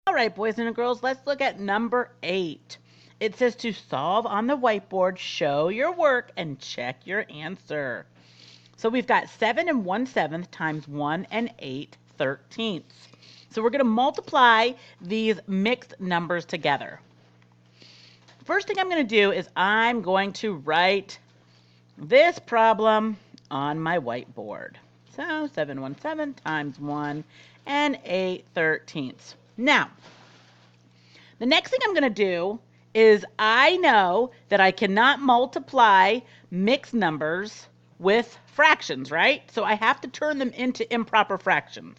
All right, boys and girls, let's look at number 8. It says to solve on the whiteboard, show your work, and check your answer. So we've got 7 and 1/7 times 1 and 8/13. So we're going to multiply these mixed numbers together. First thing I'm going to do is I'm going to write this problem on my whiteboard. So 7/1/7 times 1 and 8/13. Now, the next thing I'm going to do is I know that I cannot multiply mixed numbers with fractions, right? So I have to turn them into improper fractions.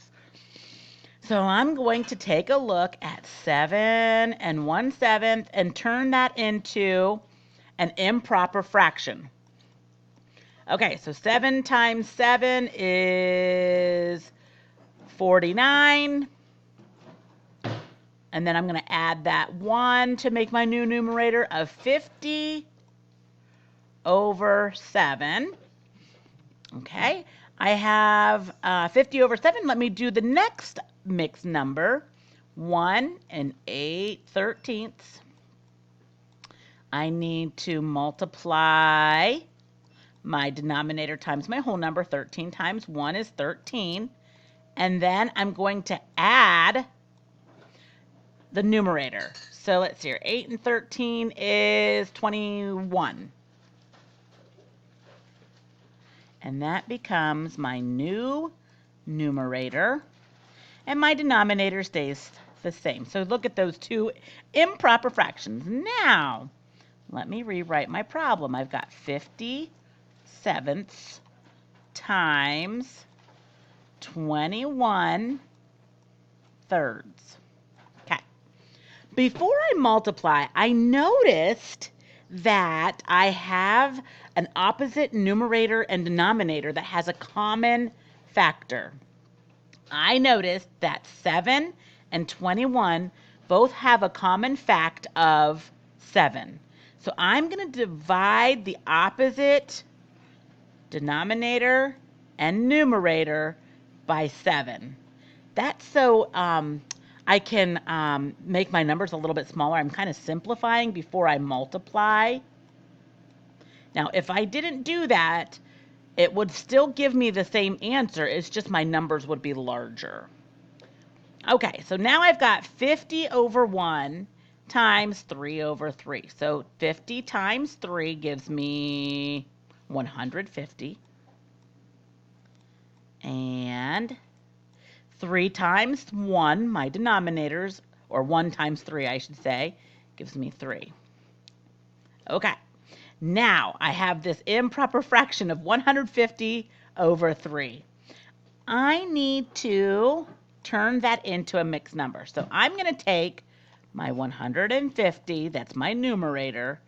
So I'm going to take a look at 7 and 1/7 and turn that into an improper fraction. Okay, so 7 times 7 is 49. And then I'm going to add that 1 to make my new numerator of 50 over 7. Okay, I have 50 over 7. Let me do the next mixed number, 1 and 8/13. I need to multiply my denominator times my whole number. 13 times 1 is 13. And then I'm going to add the numerator. So let's see here. 8 and 13 is 21. And that becomes my new numerator. And my denominator stays the same. So look at those two improper fractions. Now, let me rewrite my problem. I've got 50/7 times 21/3. Okay. Before I multiply, I noticed that I have an opposite numerator and denominator that has a common factor. I noticed that 7 and 21 both have a common fact of 7. So I'm going to divide the opposite denominator and numerator by 7. That's so I can make my numbers a little bit smaller. I'm kind of simplifying before I multiply. Now, if I didn't do that, it would still give me the same answer. It's just my numbers would be larger. Okay, so now I've got 50 over 1 times 3 over 3. So 50 times 3 gives me 150. And 3 times 1, my denominators, or 1 times 3, I should say, gives me 3. Okay. Now, I have this improper fraction of 150 over 3. I need to turn that into a mixed number. So I'm going to take my 150, that's my numerator,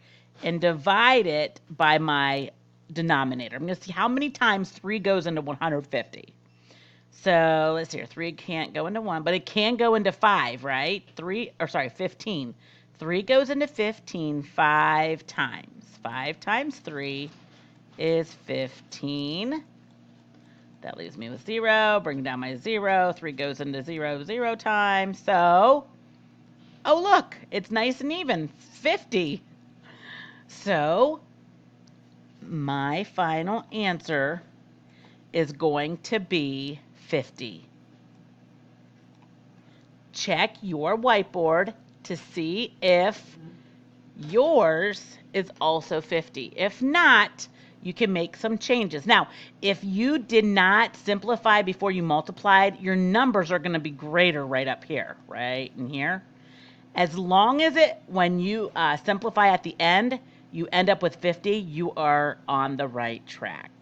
and divide it by my denominator. I'm going to see how many times 3 goes into 150. So let's see here. 3 can't go into 1, but it can go into 5, right? 15. 3 goes into 15 5 times. 5 times 3 is 15. That leaves me with 0. Bring down my 0. 3 goes into 0 0 times. So, oh look, it's nice and even. 50. So, my final answer is going to be 50. Check your whiteboard to see if yours is also 50. If not, you can make some changes. Now, if you did not simplify before you multiplied, your numbers are going to be greater right up here, right in here. As long as when you simplify at the end, you end up with 50, you are on the right track.